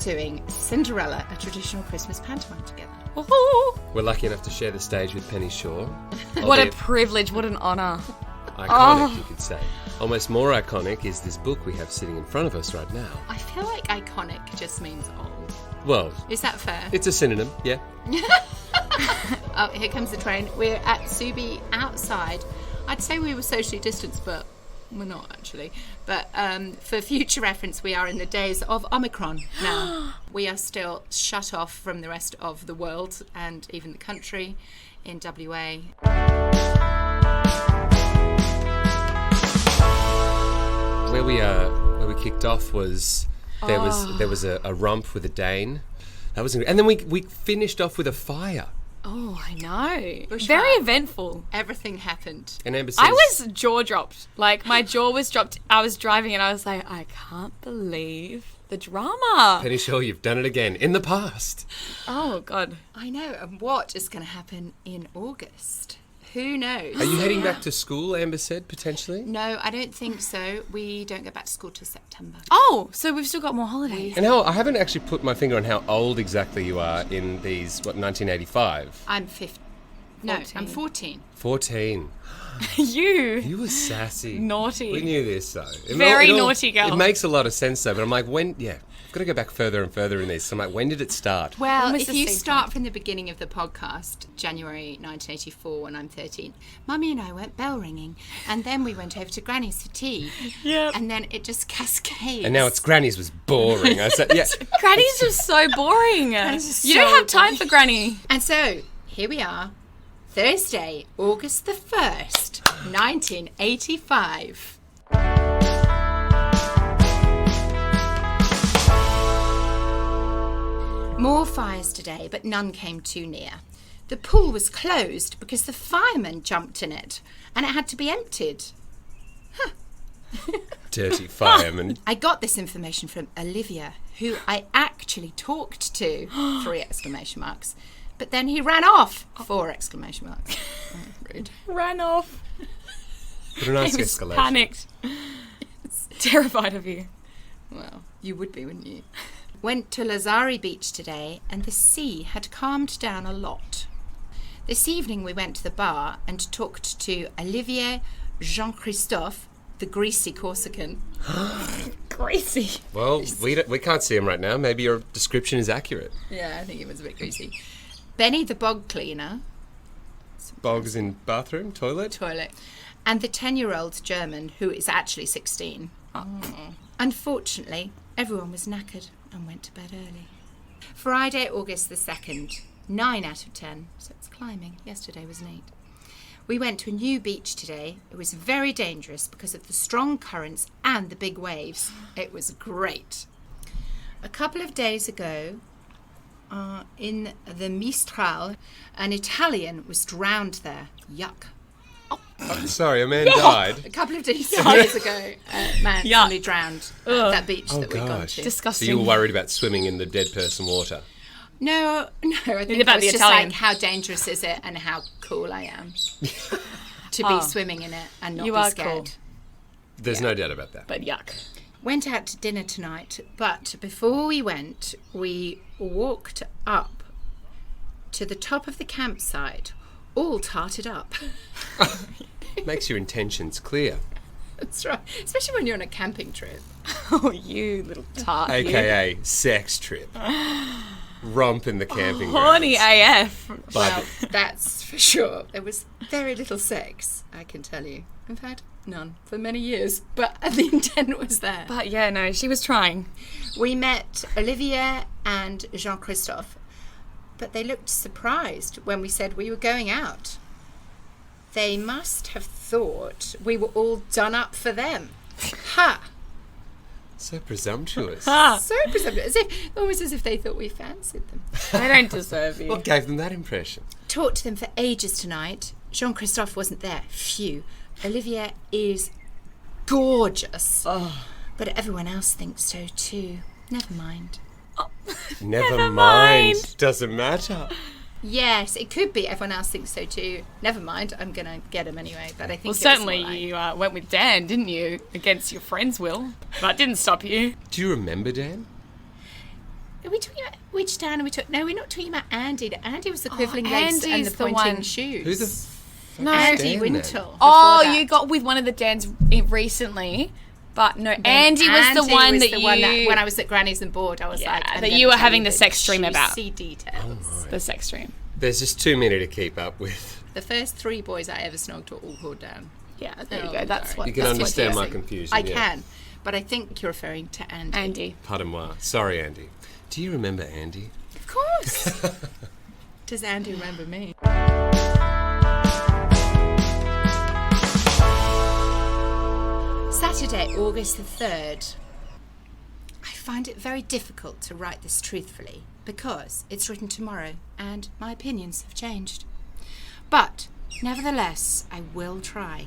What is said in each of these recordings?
doing Cinderella, a traditional Christmas pantomime together. Woohoo! We're lucky enough to share the stage with Penny Shaw. What a privilege, what an honour. Iconic, you could say. Almost more iconic is this book we have sitting in front of us right now. I feel like iconic just means old. Well, is that fair? It's a synonym, yeah. Oh, here comes the train. We're at Subi outside. I'd say we were socially distanced, but we're not actually. But for future reference, we are in the days of Omicron now. We are still shut off from the rest of the world and even the country in WA. Where we kicked off was there was a romp with a Dane. That was, and then we finished off with a fire. Oh, I know. Bushfire. Very eventful. Everything happened. And Amber says, I was jaw dropped. Like, my jaw was dropped. I was driving and I was like, I can't believe the drama. Penny Shaw, you've done it again in the past. Oh, God. I know. And what is going to happen in August? Who knows? Are you heading back to school, Amber said, potentially? No, I don't think so. We don't go back to school till September. Oh, so we've still got more holidays. And I haven't actually put my finger on how old exactly you are in these, 1985? I'm 15. No, 14. I'm 14. 14. You were sassy. Naughty. We knew this, though. Very naughty girl. It makes a lot of sense, though, but I'm like, I've got to go back further and further in this. So I'm like, when did it start? Well, Almost if the you same start time. from the beginning of the podcast, January 1984, when I'm 13, Mummy and I went bell ringing, and then we went over to Granny's for tea. Yep. And then it just cascades. And now it's Granny's was boring. I said, yeah. Granny's was so boring. Granny's You so don't have time boring. for Granny. And so, here we are, Thursday, August the 1st, 1985. More fires today, but none came too near. The pool was closed because the firemen jumped in it, and it had to be emptied. Dirty fireman. I got this information from Olivia, who I actually talked to, 3 exclamation marks. But then he ran off, 4 exclamation marks. Oh, rude. Ran off. What a nice He was escalation. panicked. Terrified of you. Well, you would be, wouldn't you? Went to Lazari Beach today, and the sea had calmed down a lot. This evening we went to the bar and talked to Olivier Jean-Christophe, the greasy Corsican. Greasy. Well, we can't see him right now. Maybe your description is accurate. Yeah, I think it was a bit greasy. Benny the bog cleaner. Bogs in bathroom, toilet. And the 10-year-old German, who is actually 16. Unfortunately, everyone was knackered and went to bed early. Friday, August the 2nd, 9 out of 10, so it's climbing. Yesterday was an 8. We went to a new beach today. It was very dangerous because of the strong currents and the big waves. It was great. A couple of days ago, in the Mistral, an Italian was drowned there. Yuck. Oh, sorry, a man died. A couple of days ago, a man suddenly drowned at that beach that we'd gone to. Disgusting. So you were worried about swimming in the dead person water? No, I think about it was the just Italian. like, how dangerous is it and how cool I am to be swimming in it and not You be are scared. cool. There's no doubt about that. But yuck. Went out to dinner tonight, but before we went, we walked up to the top of the campsite, all tarted up. Makes your intentions clear. That's right, especially when you're on a camping trip. Oh, you little tart. you. AKA sex trip. Romp in the camping Horny grounds. AF. Well, that's for sure. There was very little sex, I can tell you. In fact, none for many years, but the intent was there. But yeah, no, she was trying. We met Olivier and Jean-Christophe, but they looked surprised when we said we were going out. They must have thought we were all done up for them. Ha! So presumptuous. So presumptuous, almost as if they thought we fancied them. I don't deserve you. What gave them that impression? Talked to them for ages tonight. Jean-Christophe wasn't there. Phew. Olivier is gorgeous. Oh. But everyone else thinks so too. Never mind. Never mind. Doesn't matter. Yes, it could be everyone else thinks so too. Never mind, I'm going to get him anyway. But I think Well, it was certainly more like- you went with Dan, didn't you? Against your friend's will. That didn't stop you. Do you remember Dan? Are we talking about which Dan are we talking? No, we're not talking about Andy. Andy was the quiffling legs and the Andy's the pointing one. shoes. Who the fuck No. is Andy Dan then? Wintle. Oh, before that. you got with one of the Dans recently. But no, Andy was the one that when I was at Granny's and Bored, I was Yeah, like, I'm that gonna you were tell having you the sex dream about. juicy details. the sex dream. There's just too many to keep up with. The first 3 boys I ever snogged were all called Dan. Yeah, there you Oh, go. That's sorry. what You can that's understand what my you're confusion. I yeah. can, but I think you're referring to Andy. Andy. Pardon moi. Sorry, Andy. Do you remember Andy? Of course. Does Andy remember me? Saturday, August the 3rd. I find it very difficult to write this truthfully because it's written tomorrow and my opinions have changed. But nevertheless, I will try.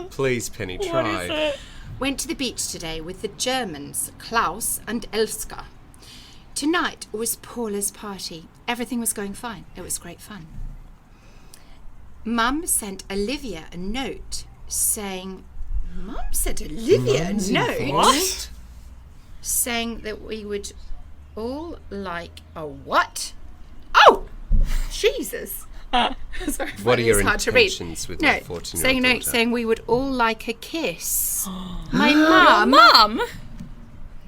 Please, Penny, try. Went to the beach today with the Germans, Klaus and Elska. Tonight was Paula's party. Everything was going fine. It was great fun. Mum sent Olivia a note saying... Mum sent Olivia a note? What? Saying that we would all like a what? Oh! Jesus. Sorry, What are your it's hard to read. intentions with No, my 14-year-old saying no, daughter? saying we would all like a kiss. My mum, Mum?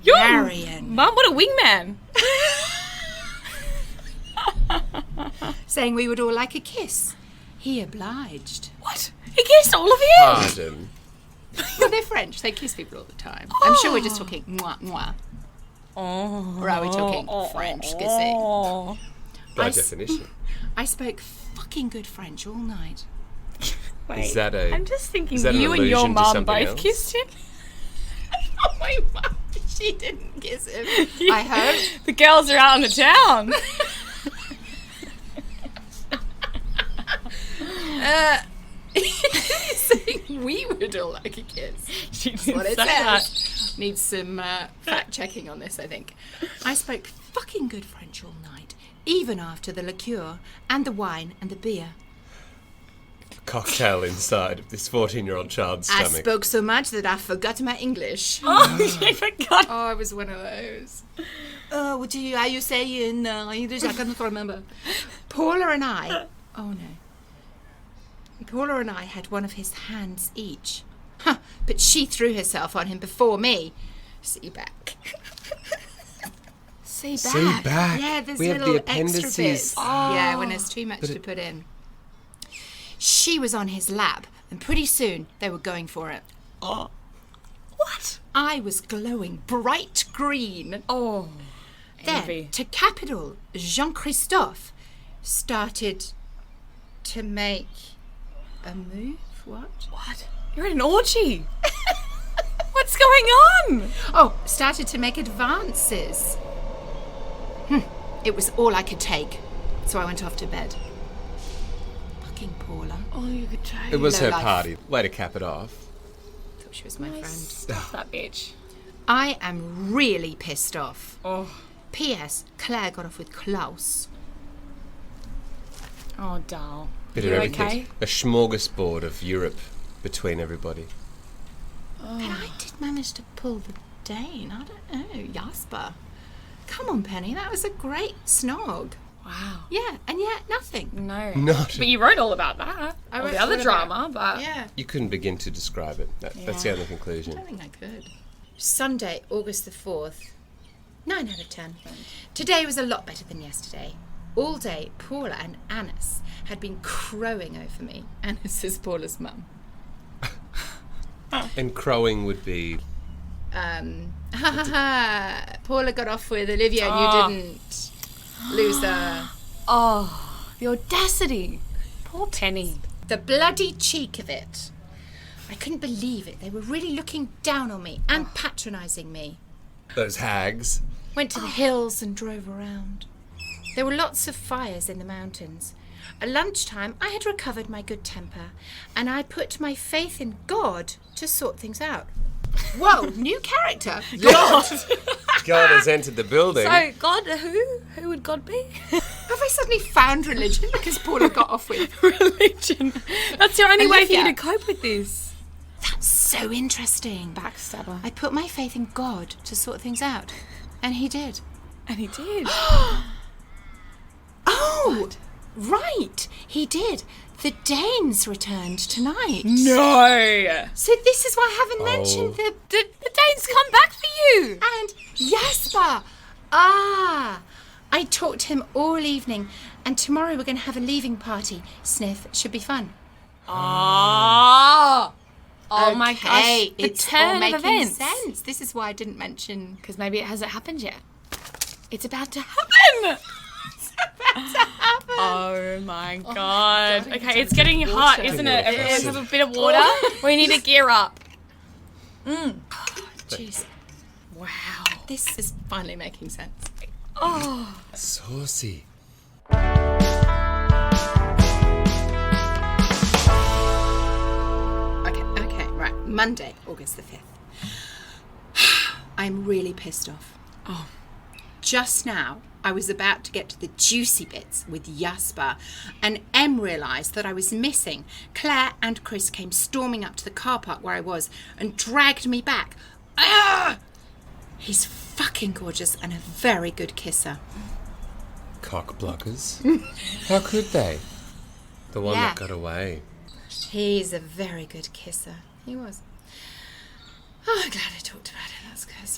You're Marion, Mum, what a wingman. saying we would all like a kiss. He obliged. What? He kissed all of you? Pardon. Well, they're French. They kiss people all the time. I'm sure we're just talking mwah mwah. Oh. Or are we talking French kissing? Oh. By I s- definition. I spoke fucking good French all night. Wait, Is that a- I'm just thinking is that an you and your allusion to mum something both else? kissed him. Oh, my mum. She didn't kiss him. I hope. The girls are out on the town. Saying we would all like a kiss. She That's didn't what it say that. says. Needs some fact checking on this, I think. I spoke fucking good French all night, even after the liqueur and the wine and the beer. Cocktail inside of this 14-year-old child's I stomach. spoke so much that I forgot my English. Oh, she forgot. Oh, I was one of those. What do you? Are you saying English? I can't remember. Paula and I. Oh no. Paula and I had one of his hands each. Huh, but she threw herself on him before me. See back. See back. See back. Yeah, there's we have little the extra appendices. bits. Yeah, when there's too much to put in. She was on his lap, and pretty soon they were going for it. What? I was glowing bright green. Oh. Then, Envy. to capital, Jean-Christophe started to make a move. What? What? You're in an orgy. What's going on? Oh, started to make advances. It was all I could take, so I went off to bed. Fucking Paula. Oh, you could take. It was Low her life. party. Way to cap it off. Thought she was my friend. Stuff that bitch. I am really pissed off. Oh. P.S. Claire got off with Klaus. Oh, doll. Bit You of everything. okay? A smorgasbord of Europe between everybody. And I did manage to pull the Dane. I don't know, Jasper. Come on, Penny, that was a great snog. Wow. Yeah, and yet nothing. No. Not. But you wrote all about that. I All wrote the other all about- drama, but Yeah. You couldn't begin to describe it. That's the Yeah. only I conclusion. don't think I could. Sunday, August the 4th. 9 out of 10. Today was a lot better than yesterday. All day, Paula and Annis had been crowing over me. Annis is Paula's mum. And crowing would be... Paula got off with Olivia and you didn't, loser. oh, the audacity. Poor Penny. The bloody cheek of it. I couldn't believe it. They were really looking down on me and patronising me. Those hags. Went to the hills and drove around. There were lots of fires in the mountains. At lunchtime, I had recovered my good temper and I put my faith in God to sort things out. Whoa, new character. God. God has entered the building. So, God, who? Who would God be? Have I suddenly found religion because Paula got off with? Religion. That's your only way for you Olivia. to cope with this. That's so interesting. Backstabber. I put my faith in God to sort things out. And he did. And he did. Oh, right. He did. The Danes returned tonight. No. So this is why I haven't mentioned the Danes come back for you. and Jasper. Ah, I talked to him all evening, and tomorrow we're going to have a leaving party. Sniff, should be fun. Oh. Oh my Okay, gosh. The it's turn all of making events. sense. This is why I didn't mention. Because maybe it hasn't happened yet. It's about to happen. Oh my god. Okay, it's getting hot, isn't it? Everyone have a bit of water. We need to gear up. Jeez, Wow. this is finally making sense. Oh. Saucy. Okay, right. Monday, August the 5th. I'm really pissed off. Oh. Just now, I was about to get to the juicy bits with Jasper, and Em realised that I was missing. Claire and Chris came storming up to the car park where I was and dragged me back. Ah! He's fucking gorgeous and a very good kisser. Cock blockers. How could they? The one Yeah. that got away. He's a very good kisser. He was. Oh, I'm glad I talked about it.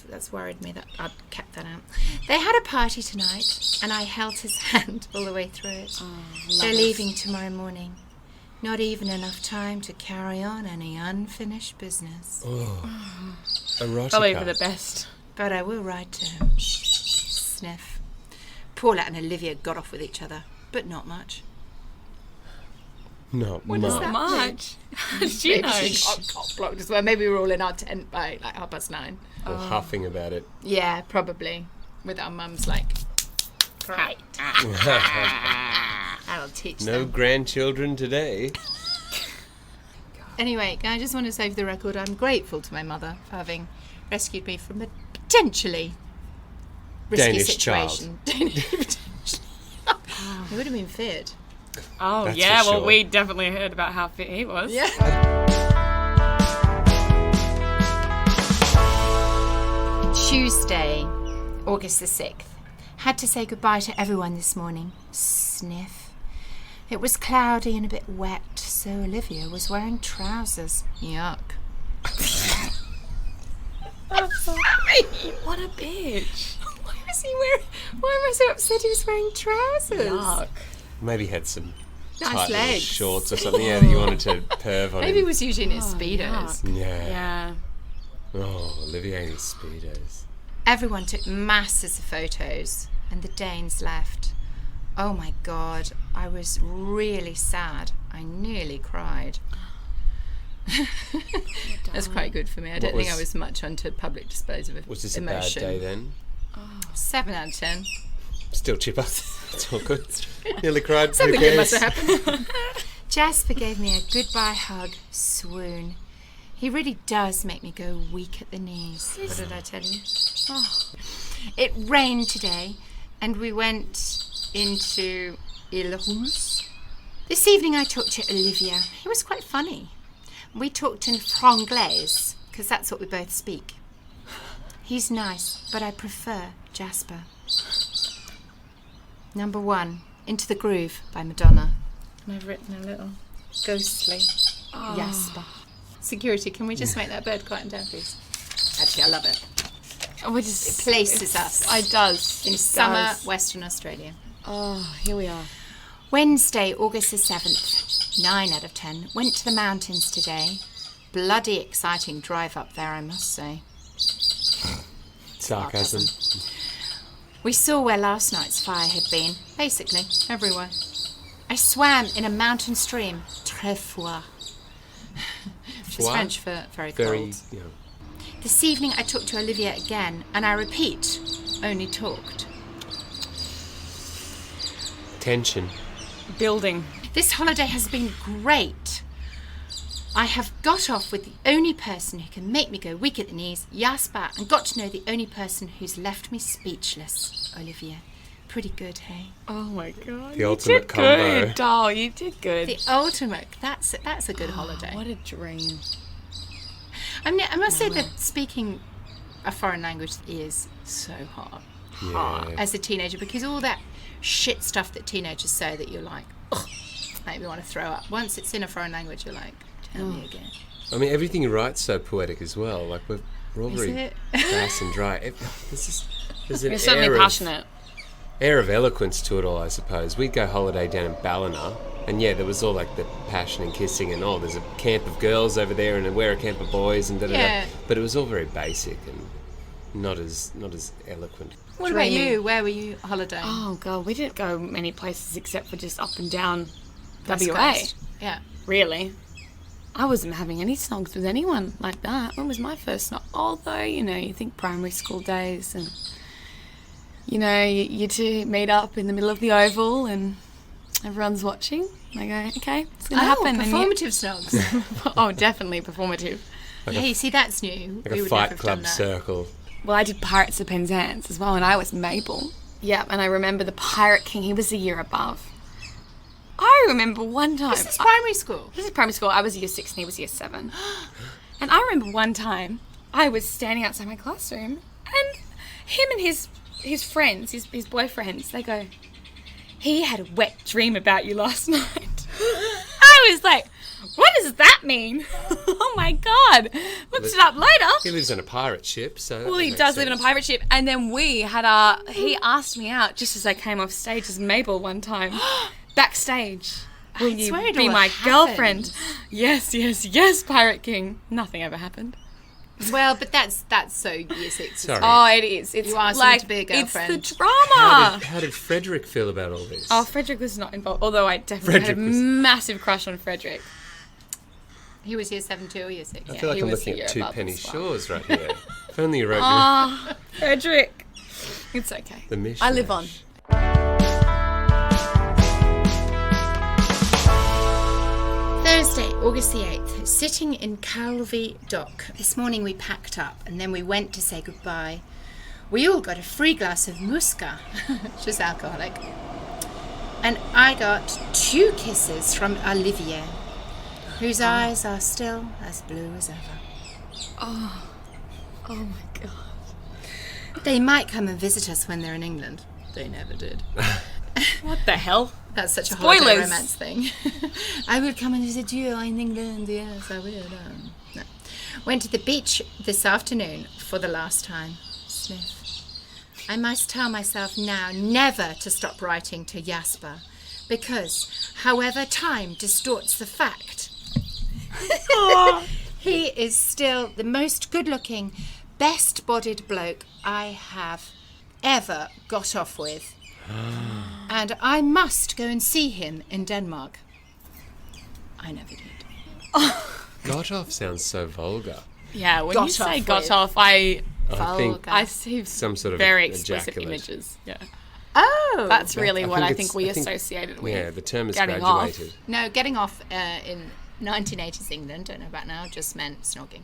That's worried me that I'd kept that out. They had a party tonight, and I held his hand all the way through it. They're leaving tomorrow morning. Not even enough time to carry on any unfinished business. Erotica. Probably for the best. But I will write to him. Sniff. Paula and Olivia got off with each other, but not much. Not does much. that Not much. How did you know? Maybe she got cock blocked as well. Maybe we were all in our tent by like 9:30. Or huffing about it. Yeah, probably. With our mums like, great. I'll teach No them. grandchildren today. Anyway, I just want to say for the record, I'm grateful to my mother for having rescued me from a potentially risky Danish situation. It would have been feared. Oh, That's yeah. for Well, sure. we definitely heard about how fit he was. Yeah. Tuesday, August the 6th. Had to say goodbye to everyone this morning. Sniff. It was cloudy and a bit wet, so Olivia was wearing trousers. Yuck. What a bitch. Why am I so upset he was wearing trousers? Yuck. Maybe had some Nice tight little legs. shorts or something. Yeah, that you wanted to perv on Maybe he him. was usually in his speedos. yuck. Yeah. Yeah. Oh, Olivia and his speedos. Everyone took masses of photos and the Danes left. Oh my God, I was really sad. I nearly cried. That's quite good for me. I don't think I was much onto public displays of emotion. Was this a bad day then? 7 out of 10. Still chipper. It's all good. Nearly cried. Something Who good must cares? have happened. Jasper gave me a goodbye hug, swoon. He really does make me go weak at the knees. What did I tell you? Oh. It rained today, and we went into Ile Rousse. This evening I talked to Olivia. He was quite funny. We talked in franglais, because that's what we both speak. He's nice, but I prefer Jasper. Number 1, Into the Groove by Madonna. And I've written a little ghostly Jasper. Security, can we just make that bird quiet down, please? Actually, I love it. We just, It places us It does. in It summer does. Western Australia. Oh, here we are. Wednesday, August the 7th. 9 out of 10. Went to the mountains today. Bloody exciting drive up there, I must say. Sarcasm. We saw where last night's fire had been. Basically, everywhere. I swam in a mountain stream. Très froid. Which is Froid? French for very Very, cold. you know. This evening I talked to Olivia again, and I repeat, only talked. Tension. Building. This holiday has been great. I have got off with the only person who can make me go weak at the knees, Jasper, and got to know the only person who's left me speechless, Olivia. Pretty good, hey? Oh my god. The ultimate combo. Good, doll. You did good. The ultimate. That's a good holiday. What a dream. I mean, I must say that speaking a foreign language is so hard. hard. as a teenager, because all that shit stuff that teenagers say that you're like, ugh, make me want to throw up. Once it's in a foreign language, you're like, tell me again. I mean, everything you write's so poetic as well. Like, we're all Is very it? fast and dry. There's an You're certainly passionate. air of eloquence to it all, I suppose. We'd go holiday down in Ballina, and yeah, there was all like the passion and kissing and all. There's a camp of girls over there, and we're a camp of boys, and da da Yeah. da. But it was all very basic and not as eloquent. What about Dreamy. you? Where were you holidaying? Oh, God, we didn't go many places except for just up and down West WA. Coast. Yeah. Really. I wasn't having any snogs with anyone like that. When was my first snog? Although, you think primary school days and, you two meet up in the middle of the oval and everyone's watching. I go, okay, it's going to happen. And Performative snogs. oh, definitely performative. Yeah, you see, that's new. Like We a would Fight never have Club done that. circle. Well, I did Pirates of Penzance as well, and I was Mabel. Yeah, and I remember the Pirate King, he was a year above. I remember one time... This is primary school. This is primary school. I was year 6 and he was year 7. And I remember one time I was standing outside my classroom and him and his friends, his boyfriends, they go, he had a wet dream about you last night. I was like, what does that mean? Oh my God. Looked it up later. He lives on a pirate ship, so... Well, he does live in a pirate ship. And then he asked me out just as I came off stage as Mabel one time. Backstage. Will you swear it be all my happened. girlfriend? Yes, Pirate King. Nothing ever happened. Well, but that's so year 6. Sorry. Oh, it is. It's You asked him like to be a girlfriend. It's the drama. How did Frederick feel about all this? Oh, Frederick was not involved. Although I definitely had a Frederick was- massive crush on Frederick. He was year 7 too, or year 6? I feel like he I'm was looking the at year two above penny as well. shores right here. If only you wrote Ah, Frederick. It's okay. the mishmash. I live on. Thursday, August the 8th, sitting in Calvi Dock. This morning we packed up and then we went to say goodbye. We all got a free glass of Musca, just alcoholic. And I got 2 kisses from Olivier, whose eyes are still as blue as ever. Oh my God. They might come and visit us when they're in England. They never did. What the hell? That's such a holiday Spoilers. romance thing. I will come and visit you in England. Yes, I will. No. Went to the beach this afternoon for the last time. Sniff. I must tell myself now never to stop writing to Jasper, because however time distorts the fact, he is still the most good-looking, best-bodied bloke I have ever got off with. And I must go and see him in Denmark. I never did. Got off sounds so vulgar. Yeah, when Got you say off got with. off, I I think Vulgar. see some sort of very explicit ejaculate. images. Yeah, Oh! that's really what I it's- think we I think- associated with. Yeah, the term is getting off. graduated. No, getting off in 1980s England, don't know about now, just meant snogging.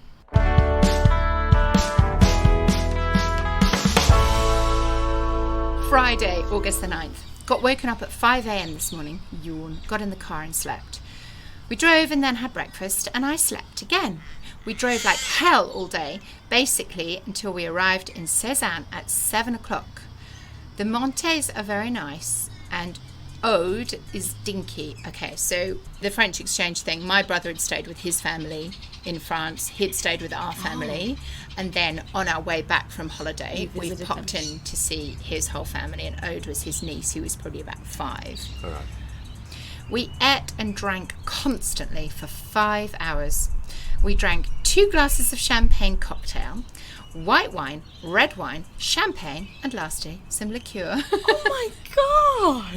Friday, August the 9th. Got woken up at 5 a.m. this morning. Yawn. Got in the car and slept. We drove and then had breakfast, and I slept again. We drove like hell all day, basically until we arrived in Cézanne at 7 o'clock. The Montes are very nice, and Aude is dinky. Okay, so the French exchange thing, my brother had stayed with his family in France. He'd stayed with our family. And then on our way back from holiday, You we visited popped them. in to see his whole family, and Aude was his niece, who was probably about 5. All right. We ate and drank constantly for 5 hours. We drank 2 glasses of champagne cocktail, white wine, red wine, champagne, and lastly, some liqueur. Oh my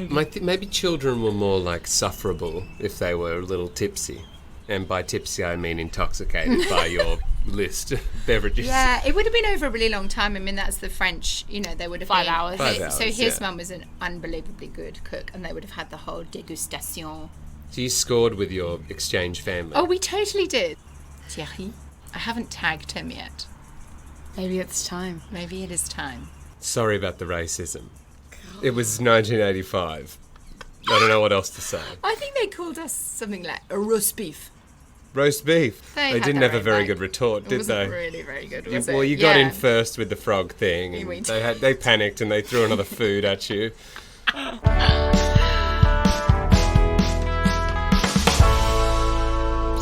God! Maybe children were more like sufferable if they were a little tipsy. And by tipsy, I mean intoxicated by your list of beverages. Yeah, it would have been over a really long time. I mean, that's the French, they would have 5 been... hours. 5 So hours, his yeah. mum was an unbelievably good cook, and they would have had the whole degustation. So you scored with your exchange family. Oh, we totally did. Thierry, I haven't tagged him yet. Maybe it's time. Maybe it is time. Sorry about the racism. It was 1985. I don't know what else to say. I think they called us something like a roast beef. roast beef. They They had didn't their have a own very bag. good retort, It did wasn't they? really very good, was it? Well, you got Yeah. in first with the frog thing. And We they panicked and they threw another food at you.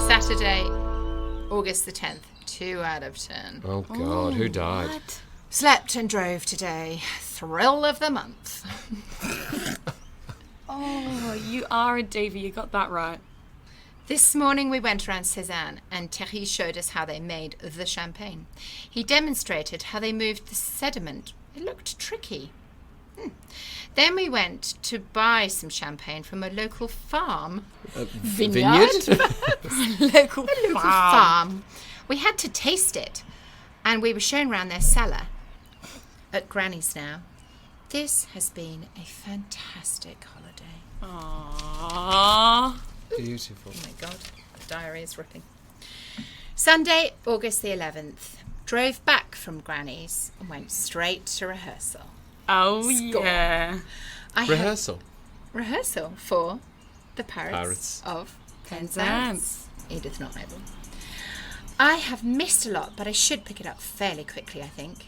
Saturday, August the 10th. 2 out of 10. Oh, God, who died? What? Slept and drove today. Thrill of the month. Oh, you are a diva. You got that right. This morning we went around Cézanne and Thierry showed us how they made the champagne. He demonstrated how they moved the sediment. It looked tricky. Then we went to buy some champagne from a local farm. Vineyard? Local Farm. We had to taste it, and we were shown around their cellar. At Granny's now. This has been a fantastic holiday. Aww. Beautiful. Oh my God, the diary is ripping. Sunday, August the 11th. Drove back from Granny's and went straight to rehearsal. Oh, Score. yeah. I had Rehearsal. rehearsal for the Pirates, Pirates. of Penzance. Penzance. Edith, not Mabel. I have missed a lot, but I should pick it up fairly quickly, I think.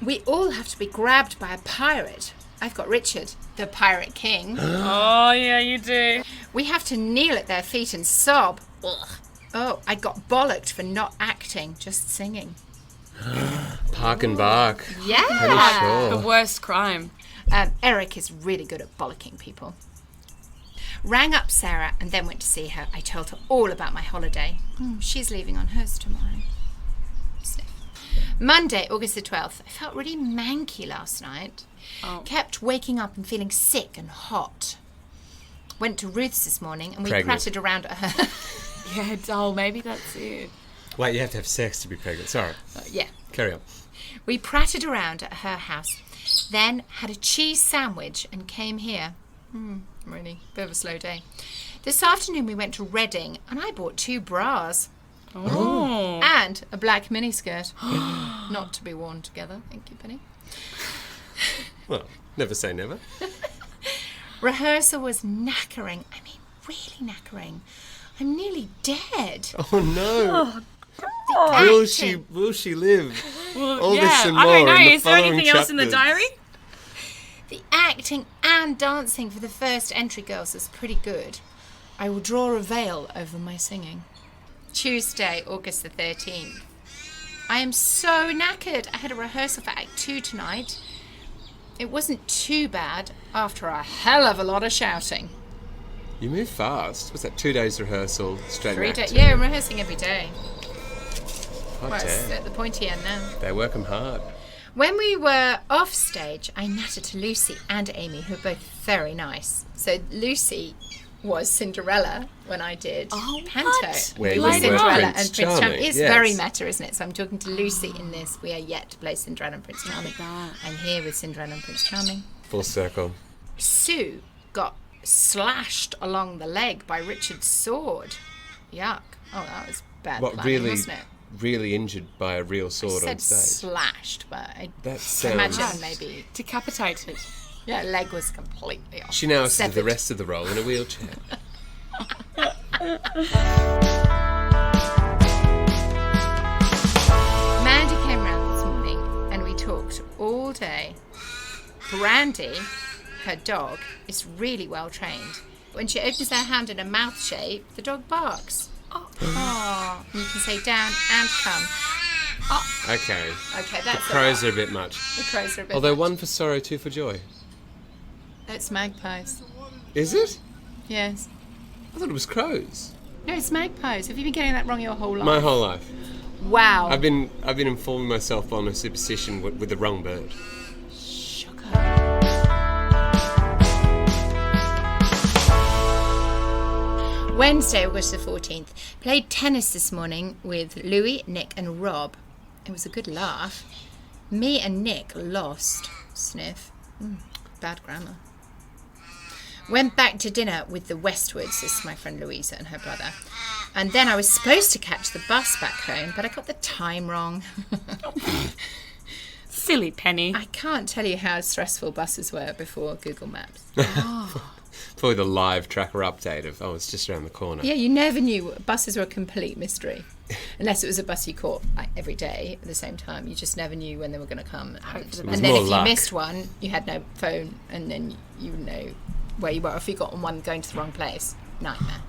We all have to be grabbed by a pirate. I've got Richard, the Pirate King. Oh, yeah, you do. We have to kneel at their feet and sob. Ugh. Oh, I got bollocked for not acting, just singing. Park and bark. Yeah. Penny The Shaw. worst crime. Eric is really good at bollocking people. Rang up Sarah and then went to see her. I told her all about my holiday. She's leaving on hers tomorrow. Sniff. Monday, August the 12th. I felt really manky last night. Oh. Kept waking up and feeling sick and hot. Went to Ruth's this morning and we Pregnant. pratted around at her. Yeah, doll, maybe that's it. Wait, you have to have sex to be pregnant. Sorry. Yeah. Carry on. We pratted around at her house, then had a cheese sandwich and came here. Really, bit of a slow day. This afternoon we went to Reading and I bought 2 bras Oh. and a black miniskirt. Not to be worn together. Thank you, Penny. Well, never say never. Rehearsal was knackering. I mean, really knackering. I'm nearly dead. Oh, no. Acting. Will she live? Well, All yeah, this and I don't more know. in the Is there anything following else in the chapters. diary? The acting and dancing for the first entry girls was pretty good. I will draw a veil over my singing. Tuesday, August the 13th. I am so knackered. I had a rehearsal for Act 2 tonight. It wasn't too bad after a hell of a lot of shouting. You move fast. Was that 2 days rehearsal, straight 3 back days. to- Yeah, I'm rehearsing every day. Hot Well, it's damn. at the pointy end now. They work 'em hard. When we were off stage, I nattered to Lucy and Amy, who were both very nice. So Lucy was Cinderella when I did Oh, Panto. what? Where It you was were Cinderella Prince and Prince Charming, Charming. It's yes. very meta, isn't it? So I'm talking to Lucy in this. We are yet to play Cinderella and Prince Charming. that. I'm here with Cinderella and Prince Charming. Full circle. Sue got slashed along the leg by Richard's sword. Yuck. Oh, that was bad What, planning, really, wasn't it? really injured by a real sword I on said stage? slashed, but I That sounds... imagine maybe... Decapitated. Yeah, leg was completely off. She now has to do the Severed. rest of the role in a wheelchair. Mandy came round this morning and we talked all day. Brandy, her dog, is really well trained. When she opens her hand in a mouth shape, the dog barks. Oh. And you can say down and come. Okay. Okay, The that's crows a are lot. a bit much. The crows are a bit Although much. one for sorrow, two for joy. It's magpies. Is it? Yes. I thought it was crows. No, it's magpies. Have you been getting that wrong your whole life? My whole life. Wow. I've been informing myself on a superstition with the wrong bird. Sugar. Wednesday, August the 14th. Played tennis this morning with Louis, Nick and Rob. It was a good laugh. Me and Nick lost. Sniff. Bad grammar. Went back to dinner with the Westwoods. This is my friend Louisa and her brother. And then I was supposed to catch the bus back home, but I got the time wrong. Silly Penny. I can't tell you how stressful buses were before Google Maps. Probably the live tracker update of, oh, it's just around the corner. Yeah, you never knew. Buses were a complete mystery. Unless it was a bus you caught like every day at the same time. You just never knew when they were going to come. And then more if luck. you missed one, you had no phone, and then you would know where you were. If you got on one going to the wrong place, nightmare.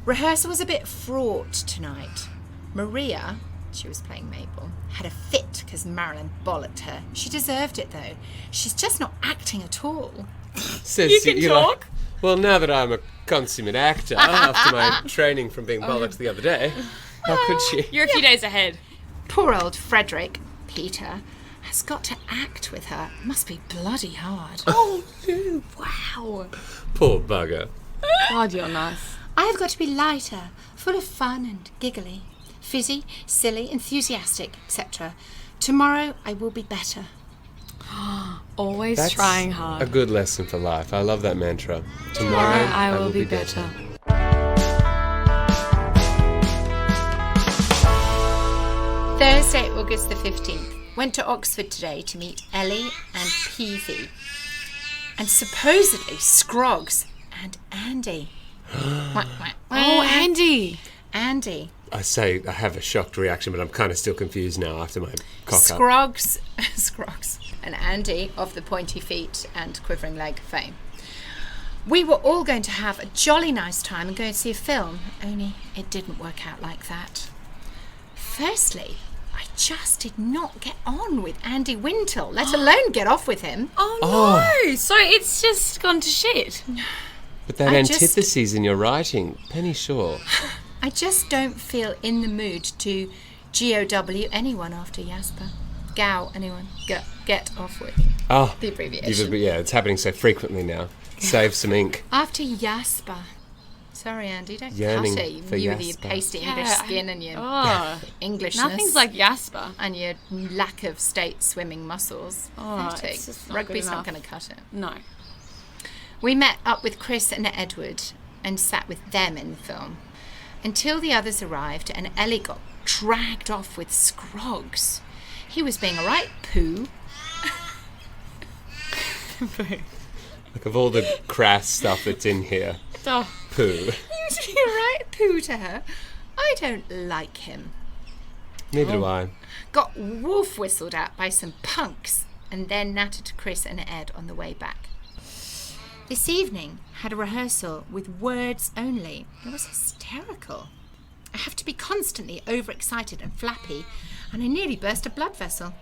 Rehearsal was a bit fraught tonight. Maria, she was playing Mabel, had a fit because Marilyn bollocked her. She deserved it, though. She's just not acting at all. Says, You can you're like, talk? well, now that I'm a consummate actor, after my training from being bollocked the other day, how could she? You're a few days ahead. Poor old Frederick, Peter, has got to act with her. It must be bloody hard. Oh, wow. Poor bugger. God, you're nice. I have got to be lighter, full of fun and giggly, fizzy, silly, enthusiastic, etc. Tomorrow I will be better. Always That's trying hard. a good lesson for life. I love that mantra. Tomorrow I will be better. Thursday, August the 15th. Went to Oxford today to meet Ellie and Peavy. And supposedly Scroggs and Andy. Oh, Andy. Andy. I say I have a shocked reaction, but I'm kind of still confused now after my cock up. Scroggs and Andy of the pointy feet and quivering leg fame. We were all going to have a jolly nice time and go and see a film, only it didn't work out like that. Firstly, I just did not get on with Andy Wintle, let alone get off with him. Oh, no. So it's just gone to shit. But that I just- antithesis in your writing, Penny Shaw. I just don't feel in the mood to GOW anyone after Jasper. Gow anyone. Get off with. Oh, The abbreviation. yeah, it's happening so frequently now. Save some ink. After Jasper. Sorry, Andy, don't Yearning cut it. for You with your Jasper. pasty English skin and your Oh, Englishness. nothing's like Jasper. And your lack of state swimming muscles. Oh, Pathetic. it's just not Rugby's good not enough. going to cut it. No. We met up with Chris and Edward and sat with them in the film until the others arrived and Ellie got dragged off with Scroggs. He was being a right poo. Like, of all the crass stuff that's in here, Oh. poo. He was being a right poo to her. I don't like him. Neither do I. Got wolf whistled at by some punks and then nattered to Chris and Ed on the way back. This evening had a rehearsal with words only. It was hysterical. I have to be constantly overexcited and flappy, and I nearly burst a blood vessel.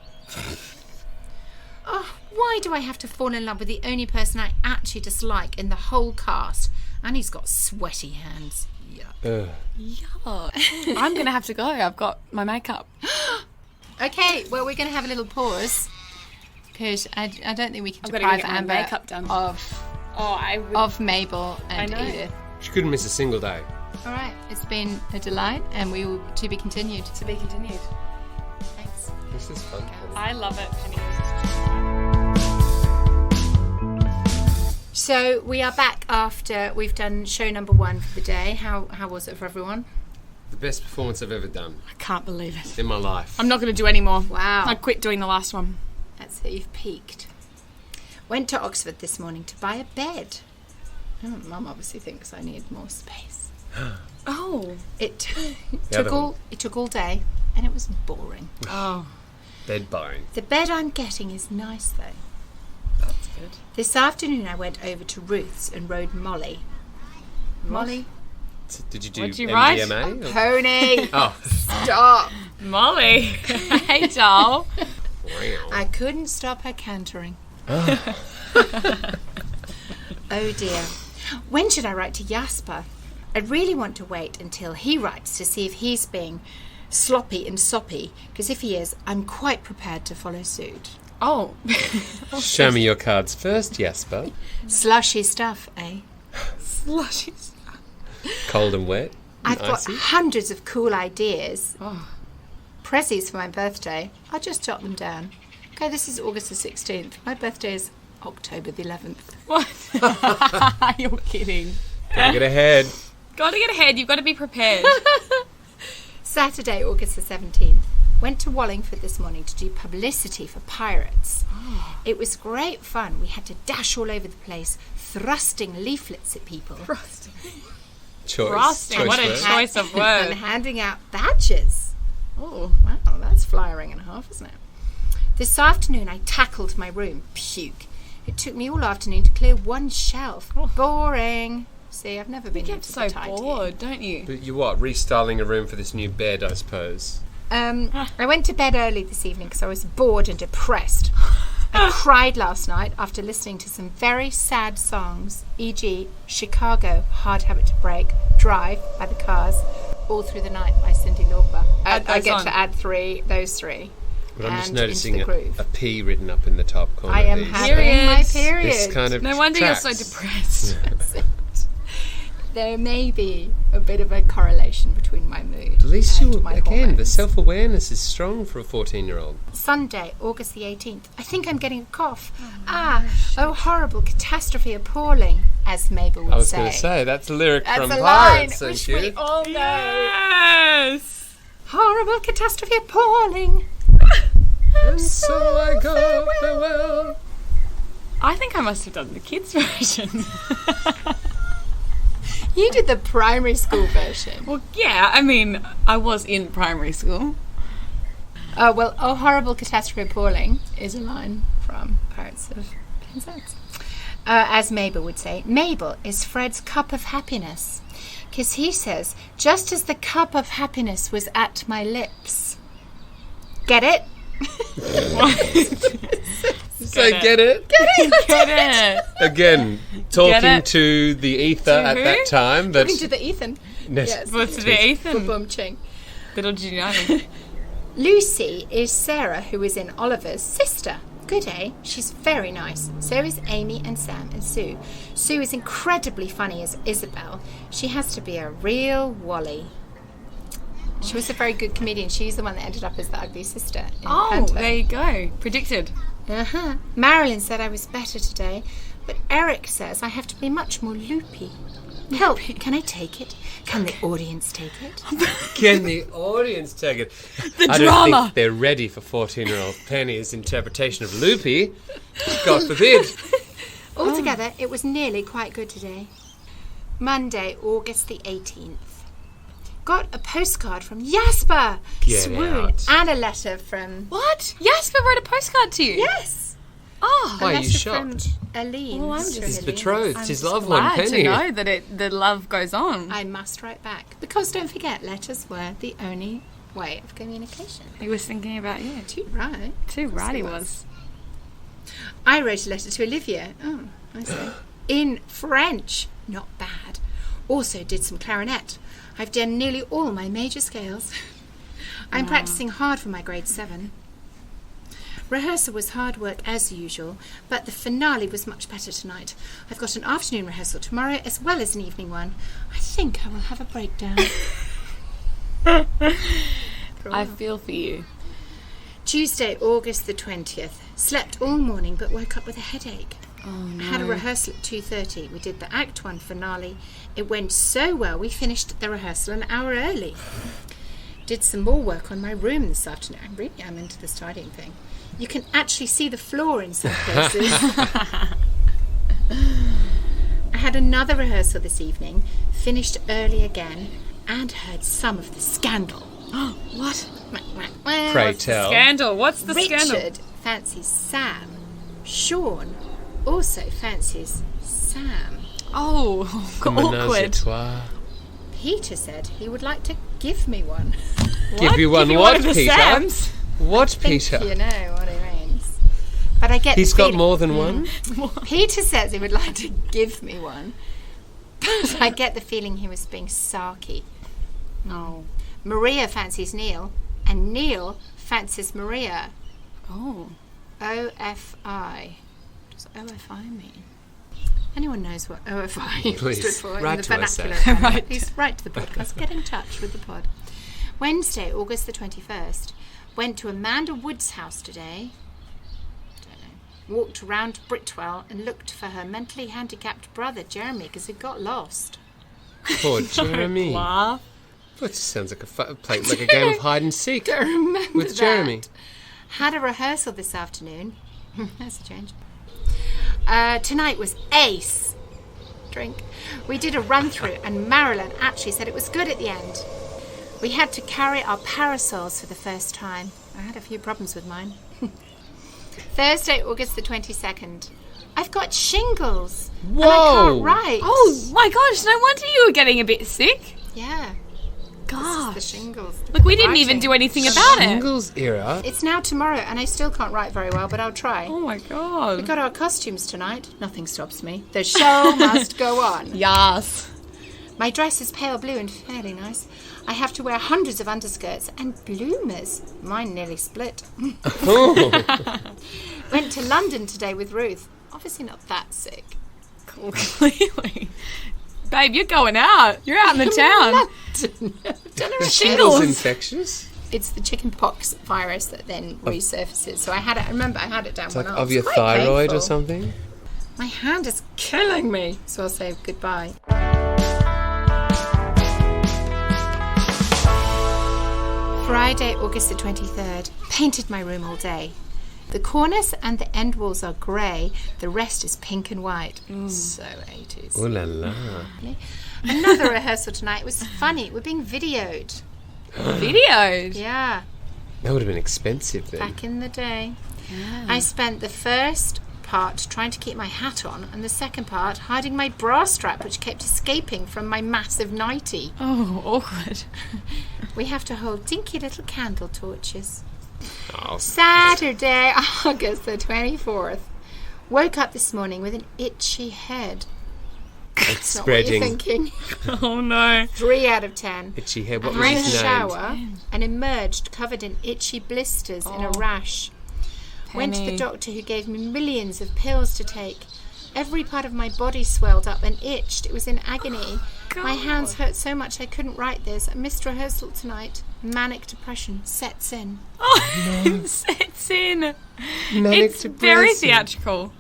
Oh, why do I have to fall in love with the only person I actually dislike in the whole cast? And he's got sweaty hands. Yuck. Yuck. I'm going to have to go. I've got my makeup. Okay, well, we're going to have a little pause because I don't think we can I've got to deprive get my Amber makeup done. of Mabel and I know. Edith. She couldn't miss a single day. All right, it's been a delight, and we will to be continued. To be continued. Thanks. This is fun. I love it, Penny. So we are back after we've done show number 1 for the day. How was it for everyone? The best performance I've ever done I can't believe it. in my life. I'm not going to do any more. Wow. I quit doing the last one. That's it, you've peaked. Went to Oxford this morning to buy a bed. Oh, Mum obviously thinks I need more space. Oh. It The other took all day, and it was boring. Oh. Bed bone. The bed I'm getting is nice though. That's good. This afternoon I went over to Ruth's and rode Molly. Molly? Did you do What'd you write? MDMA? or- Pony! Oh. Stop! Molly. Hey, doll. I couldn't stop her cantering. Oh dear. When should I write to Jasper? I really want to wait until he writes to see if he's being sloppy and soppy, because if he is, I'm quite prepared to follow suit. Oh. Show me your cards first, Jasper. Slushy stuff, eh? Slushies. Cold and wet. I've got Icy. hundreds of cool ideas. Oh. Prezzies for my birthday. I'll just jot them down. Okay, this is August the 16th. My birthday is October the 11th. What? You're kidding. Gotta get ahead. Got to get ahead. You've got to be prepared. Saturday, August the 17th. Went to Wallingford this morning to do publicity for Pirates. It was great fun. We had to dash all over the place, thrusting leaflets at people. Frosting. What a word. choice of And words. handing out badges. Oh. Wow, that's flyering and a half, isn't it? This afternoon I tackled my room. Puke. It took me all afternoon to clear one shelf. Boring. See, I've never been You into get so the tidy. bored, don't you? But you what? Restyling a room for this new bed, I suppose. I went to bed early this evening because I was bored and depressed. I cried last night after listening to some very sad songs, e.g. Chicago, Hard Habit to Break, Drive by the Cars, All Through the Night by Cyndi Lauper. I those get on. to add those three. But I'm just And noticing into the groove. a P written up in the top corner. I am of these. having my Period. period. This kind of No wonder you're so tracks. depressed. There may be a bit of a correlation between my mood At least and you, my again, the hormones. self-awareness is strong for a 14-year-old. Sunday, August the 18th. I think I'm getting a cough. Oh, horrible, catastrophe, appalling, as Mabel would say. I was going to say, that's a lyric That's from a Pirates, line thank which we you. all know. Yes! Horrible, catastrophe, appalling. And so I go farewell. I think I must have done the kids' version. You did the primary school version. Well, yeah, I mean, I was in primary school. Oh, well, oh, horrible, catastrophe, appalling is a line from Pirates of Penzance. As Mabel would say, Mabel is Fred's cup of happiness. Because he says, just as the cup of happiness was at my lips. Get it? So get it? Get it? Again, talking it? to the ether at who? that time. That Into the Ethan. Yes. What's the Ethan? Boom ching. Little did you know. Lucy is Sarah, who is in Oliver's sister. Good, eh? She's very nice. So is Amy and Sam and Sue. Sue is incredibly funny as Isabel. She has to be a real Wally. She was a very good comedian. She's the one that ended up as the ugly sister in Oh, Panto. there you go. Predicted. Uh-huh. Marilyn said I was better today, but Eric says I have to be much more loopy. Help, can I take it? Can the audience take it? Can the audience take it? The I don't drama. think they're ready for 14-year-old Penny's interpretation of Loopy. God forbid. Altogether, it was nearly quite good today. Monday, August the 18th. Got a postcard from Jasper. Get Swoon. out. And a letter from... What? Jasper wrote a postcard to you? Yes! Oh, Why are you letter shocked? From Aline. Well, I'm Sister just- His Aline. betrothed, I'm his just loved one, glad Penny. to know that the love goes on. I must write back. Because don't forget, letters were the only way of communication. He was thinking about you. Too right. Too right he he was. was. I wrote a letter to Olivia. Oh, I see. In French. Not bad. Also did some clarinet. I've done nearly all my major scales. I'm practicing hard for my grade 7. Rehearsal was hard work as usual, but the finale was much better tonight. I've got an afternoon rehearsal tomorrow as well as an evening one. I think I will have a breakdown. I feel for you. Tuesday, August the 20th. Slept all morning but woke up with a headache. Oh, no. Had a rehearsal at 2:30. We did the Act 1 finale. It went so well we finished the rehearsal an hour early. Did some more work on my room this afternoon. I really am into this tidying thing. You can actually see the floor in some places. I had another rehearsal this evening, finished early again, and heard some of the scandal. What? Pray tell. Scandal. What's the scandal? Richard fancies Sam. Sean also fancies Sam. Oh, The menage a awkward. trois. Peter said he would like to give me one. Give you one Give you what, one of the Peter? Sams? What, Think Peter? you know what he means. But I get He's the got feeling- more than one? Peter says he would like to give me one. But I get the feeling he was being sarky. No. Maria fancies Neil, and Neil fancies Maria. Oh. OFI. What does OFI mean? Anyone knows what OFI Please, stood for write in the to us, vernacular? Right. Please write to the podcast. Get in touch with the pod. Wednesday, August the 21st. Went to Amanda Wood's house today. Don't know. Walked around Britwell and looked for her mentally handicapped brother Jeremy because he got lost. Poor Jeremy. Laugh. That just sounds like like a game of hide and seek Don't remember with Jeremy. that. Had a rehearsal this afternoon. That's a change. Tonight was ace. drink. We did a run-through and Marilyn actually said it was good at the end. We had to carry our parasols for the first time. I had a few problems with mine. Thursday, August the 22nd. I've got shingles. Whoa! And I can't write. Oh my gosh, no wonder you were getting a bit sick. Yeah. Gosh. This is the shingles. Look, we didn't even do anything about it. Shingles era? It's now tomorrow and I still can't write very well, but I'll try. Oh my god. We got our costumes tonight. Nothing stops me. The show must go on. Yes. My dress is pale blue and fairly nice. I have to wear hundreds of underskirts and bloomers. Mine nearly split. Went to London today with Ruth. Obviously not that sick. Clearly. Babe, you're going out. You're out in the town. Is shingles infectious? It's the chickenpox virus that then resurfaces. So I remember I had it down It's one like arm. of your It's quite thyroid painful. or something? My hand is killing me. So I'll say goodbye. Friday, August the 23rd. Painted my room all day. The cornice and the end walls are grey. The rest is pink and white. So 80s. Ooh la la. Another rehearsal tonight. It was funny. We're being videoed. Videoed. Yeah, That would have been expensive then. back in the day. I spent the first part trying to keep my hat on and the second part hiding my bra strap, which kept escaping from my massive nightie. Oh, awkward. We have to hold dinky little candle torches. Oh, Saturday, August the 24th. Woke up this morning with an itchy head. it's Not what you're spreading. thinking. Oh no. 3 out of 10. Itchy head. What I was had a his name? shower and emerged covered in itchy blisters in a rash. Went to the Penny. doctor who gave me millions of pills to take. Every part of my body swelled up and itched. It was in agony. My hands hurt so much I couldn't write this. I missed rehearsal tonight. Manic depression sets in. Oh, it sets in. Manic It's very depression. theatrical.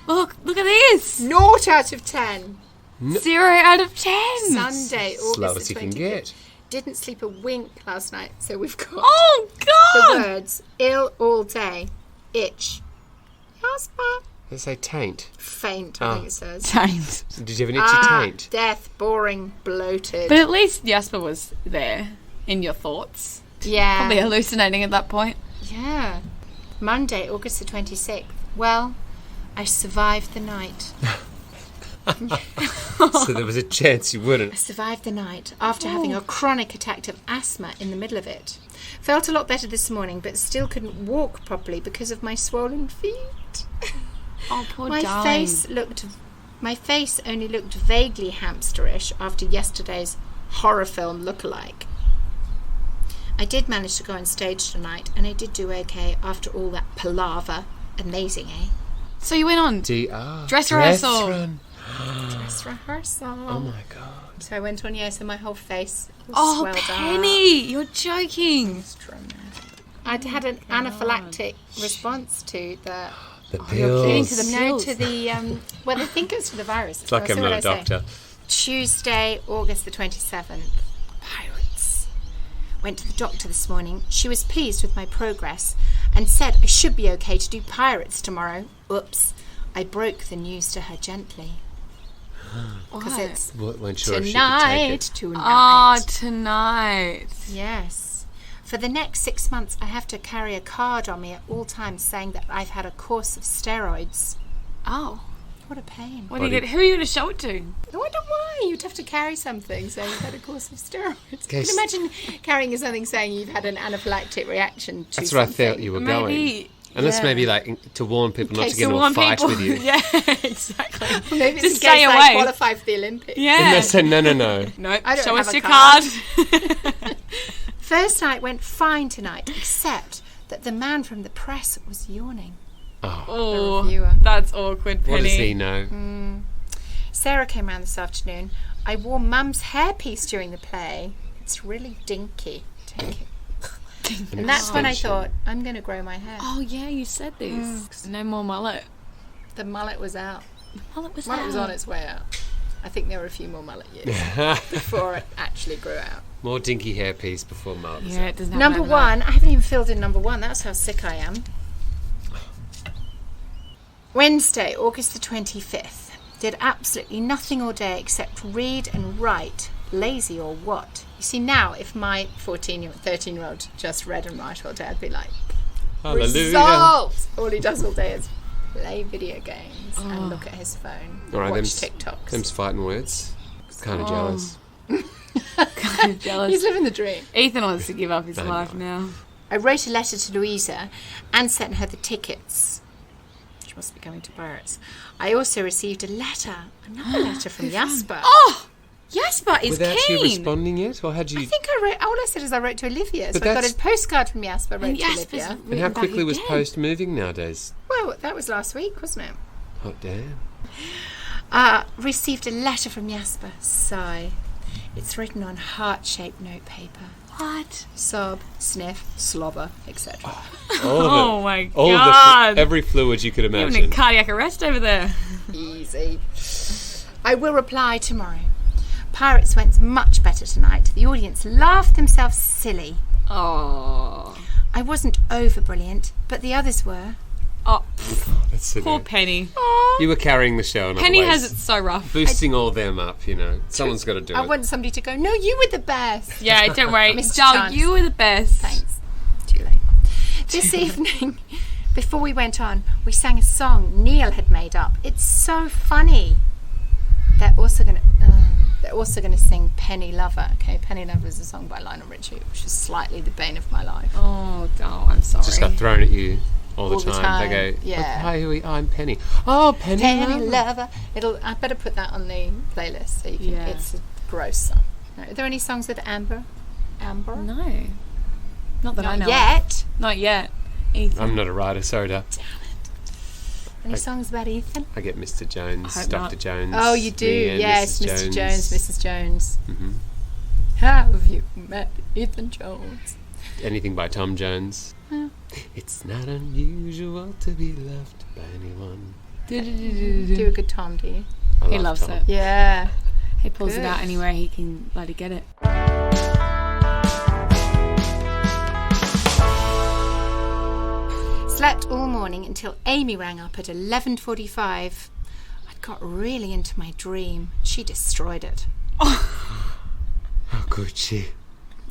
Look at this. 0 out of 10. 0 out of 10. Sunday, August Slow the as you can 25th. get. Didn't sleep a wink last night, so we've got Oh the god. words ill all day, itch, asthma, Let's say taint. faint, I think it says. Taint. Did you have an itchy taint? Death, boring, bloated. But at least Jasper was there in your thoughts. yeah. Probably hallucinating at that point. Yeah. Monday, August the 26th. Well, I survived the night. So there was a chance you I wouldn't. survived the night after having a chronic attack of asthma in the middle of it. Felt a lot better this morning, but still couldn't walk properly because of my swollen feet. Oh, poor My darling. face only looked vaguely hamsterish after yesterday's horror film lookalike. I did manage to go on stage tonight, and I did do okay after all that palaver. Amazing, eh? So you went on DR. Dress rehearsal. run. Dress rehearsal. Oh my god. So I went on, yes, and my whole face was Oh, swelled Penny, you're joking. up. I'd had an anaphylactic response to the... The getting to pills. the No, pills. to the... well, they think it's for the virus. It's like I'm not a doctor. Tuesday, August the 27th. Pirates. Went to the doctor this morning. She was pleased with my progress and said I should be okay to do Pirates tomorrow. Oops. I broke the news to her gently. Because What? it's Weren't sure if she could tonight. take it. Tonight. Ah, tonight. Yes. For the next 6 months, I have to carry a card on me at all times saying that I've had a course of steroids. Oh. What a pain. What do you get? Who are you going to show it to? I wonder why you'd have to carry something saying you've had a course of steroids. Can Guess- you imagine carrying something saying you've had an anaphylactic reaction to That's where I something? felt you were going. Maybe. Unless yeah. maybe like to warn people not Okay, to get so into a Warn fight people. with you. Yeah, exactly. Maybe Just it's in case stay I away. qualify for the Olympics. Yeah. And they said, no. Nope. I don't Show have us a your card. card. First night went fine tonight, except that the man from the press was yawning. Oh, reviewer. that's awkward, Penny. What does he know? Sarah came round this afternoon. I wore Mum's hairpiece during the play. It's really dinky. Take it. And that's when I thought, I'm going to grow my hair. Oh, yeah, you said this. No more mullet. The mullet was out. Mullet was Mullet was out. on its way out. I think there were a few more mullet years before it actually grew out. More dinky hairpiece before Mark's. Yeah, it doesn't have Number none of one, I haven't even filled in number one. That's how sick I am. Wednesday, August the 25th. Did absolutely nothing all day except read and write. Lazy or what? You see, now if my 13-year-old just read and write all day, I'd be like, Hallelujah. results! All he does all day is play video games and look at his phone, All right, watch them's TikToks. fighting words. Kind of jealous. Kind of jealous. He's living the dream. Ethan wants to give up his life now. I wrote a letter to Louisa and sent her the tickets. She must be going to Pirates. I also received another letter from Jasper. Oh! Jasper is Without keen. you responding yet, or had you? I think I wrote. All I said is I wrote to Olivia, so But I got that's- a postcard from Jasper. I wrote And to Jasper's Olivia. And how quickly was again. post moving nowadays? Well, that was last week, wasn't it? Oh damn! Received a letter from Jasper. Sigh. It's written on heart-shaped notepaper. What? Sob, sniff, slobber, etc. All of it. Oh my All God. of the every fluid you could You're having imagine. a cardiac arrest over there. Easy. I will reply tomorrow. Pirates went much better tonight. The audience laughed themselves silly. Oh. I wasn't over brilliant, but the others were. Oh, That's so poor good. Penny. You were carrying the show. In Penny other has ways. it so rough. Boosting all them up, you know. Someone's got to do I it. want somebody to go, no, you were the best. Yeah, don't worry. Mr. Dal, Chance. you were the best. Thanks. Too late. This evening, before we went on, we sang a song Neil had made up. It's so funny. They're also going to sing Penny Lover. Okay, Penny Lover is a song by Lionel Richie, which is slightly the bane of my life. Oh, Dal, I'm sorry. Just got thrown at you all the All the time. time, They go, yeah. Hi, who are you? Oh, I'm Penny. Oh, Penny. Penny Lover. Lover. I better put that on the playlist. So you can, Yeah. It's a gross song. No, are there any songs with Amber? Amber? No. Not that I Not know. yet. Not yet. Ethan. I'm not a writer, sorry, Dad. Any songs about Ethan? I get Mr. Jones, I hope Dr. not. Jones. Oh, you do. me and Yes, Mrs. Mr. Jones, Mrs. Jones. Mhm. Have you met Ethan Jones? Anything by Tom Jones. Yeah. It's not unusual to be loved by anyone. Do a good Tom, do you? I He love loves Tom. it. Yeah. He pulls Good. it out anywhere he can bloody get it. Slept all morning until Amy rang up at 11:45. I got really into my dream. She destroyed it. How could she?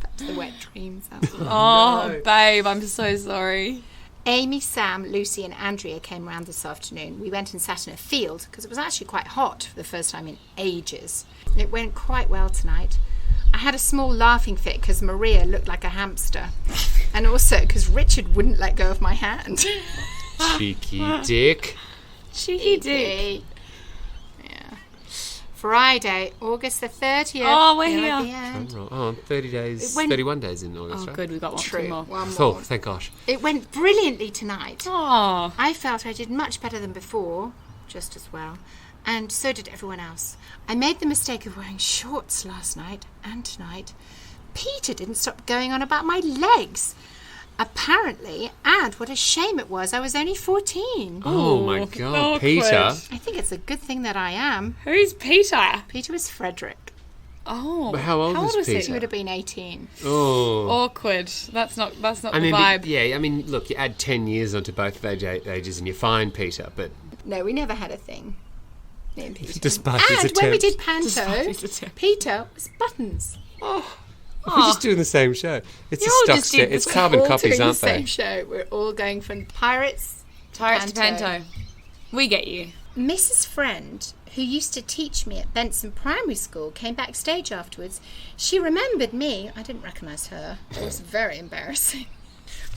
Back to the wet dreams. Oh, babe, I'm so sorry. Amy, Sam, Lucy and Andrea came round this afternoon. We went and sat in a field because it was actually quite hot for the first time in ages. It went quite well tonight. I had a small laughing fit because Maria looked like a hamster. And also because Richard wouldn't let go of my hand. Cheeky dick. Cheeky dick. Yeah. Friday, August the 30th. Oh, we're Near at here. the end. Oh, 30 days, It went- 31 days in August, Oh, right? good, we've got one True. two more. One Oh, more. thank gosh. It went brilliantly tonight. Oh, I felt I did much better than before, just as well, and so did everyone else. I made the mistake of wearing shorts last night and tonight. Peter didn't stop going on about my legs. Apparently, and what a shame it was, I was only 14. Oh my Ooh, god, awkward. Peter. I think it's a good thing that I am. who's Peter? Peter was Frederick. Oh, But how old was he? Peter? He would have been 18. Oh. Awkward. That's not I mean, the vibe. yeah, I mean, look, you add 10 years onto both of those ages and you're fine, Peter, but No, we never had a thing. Me and Peter. despite his And when we attempts. did Panto, Despite his attempts. Peter was Buttons. We're just doing the same show. It's You a all stock just did set. the It's same- carbon all copies, doing aren't the they? same show. We're all going from Pirates to Panto. We get you. Mrs. Friend, who used to teach me at Benson Primary School, came backstage afterwards. She remembered me. I didn't recognise her. It was very embarrassing.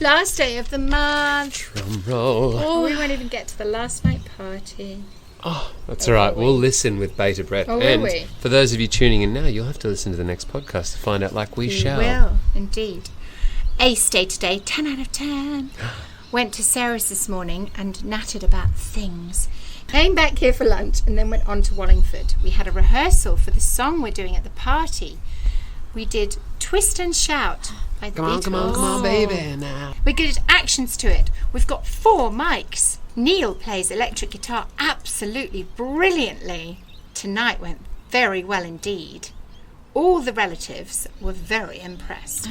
Last day of the month. Drum roll. Oh, we won't even get to the last night party. Oh, that's all right. We'll listen with bated breath. Oh, will and we? for those of you tuning in now, you'll have to listen to the next podcast to find out like we shall. Will, indeed. Ace day today, 10 out of 10. Went to Sarah's this morning and nattered about things. Came back here for lunch and then went on to Wallingford. We had a rehearsal for the song we're doing at the party. We did Twist and Shout by the Come on, Beatles. come on, come on, baby, now. We did actions to it. We've got 4 mics. Neil plays electric guitar absolutely brilliantly. Tonight went very well indeed. All the relatives were very impressed.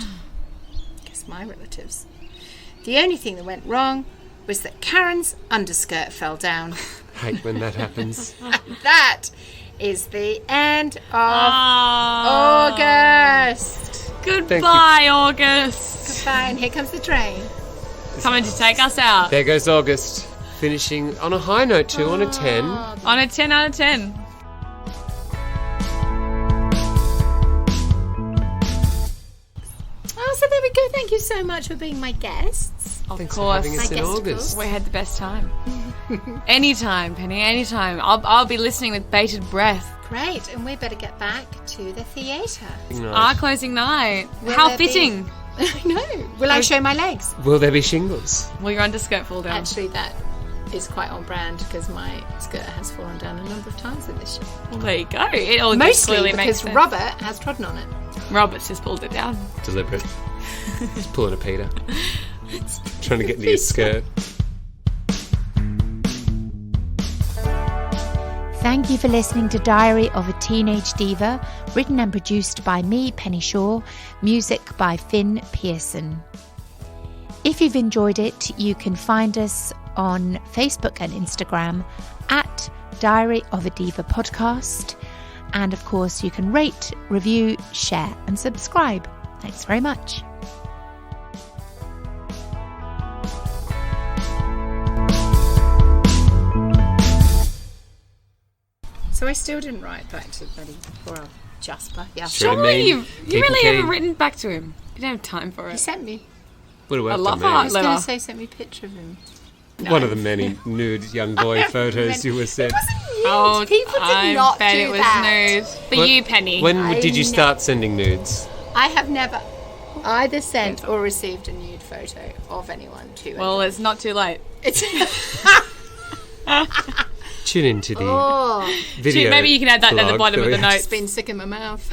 Guess my relatives. The only thing that went wrong was that Karen's underskirt fell down. Hate when that happens. That is the end of August. Goodbye, August. Goodbye, and here comes the train. Coming to take us out. There goes August. Finishing on a high note too, on a 10. On a 10 out of 10. Oh, so there we go. Thank you so much for being my guests. Of Thanks for course. having us in August. We had the best time. Anytime, Penny, anytime. I'll be listening with bated breath. Great, and we better get back to the theatre. Our closing night. Will How there be- fitting. I know. Will I show my legs? Will there be shingles? Will your underskirt fall down? Actually, that is quite on brand because my skirt has fallen down a number of times in this show. Well, there you go. It all just Mostly clearly because makes sense. Robert has trodden on it. Robert's just pulled it down. Deliberate. Just pulling a Peter. Trying to get into your skirt. Thank you for listening to Diary of a Teenage Diva, written and produced by me, Penny Shaw, music by Finn Pearson. If you've enjoyed it, you can find us on Facebook and Instagram at Diary of a Diva Podcast. And of course, you can rate, review, share, and subscribe. Thanks very much. So I still didn't write back to bloody poor old Jasper. Yeah, Sure. Surely you Keep really it haven't keen. written back to him. You don't have time for he it. sent me. Would have worked love on art. I me. was going Letter. to say sent me a picture of him. No. One of the many nude young boy photos you were sent. It wasn't nude. Oh, People did I not bet do it was that. nude. For When- you, Penny. When I did you know. start sending nudes? I have never either sent or received a nude photo of anyone to Well, it's not too late. it's Tune into the oh, video. Maybe you can add that at the blog bottom that of we the have. notes. it's been sick in my mouth.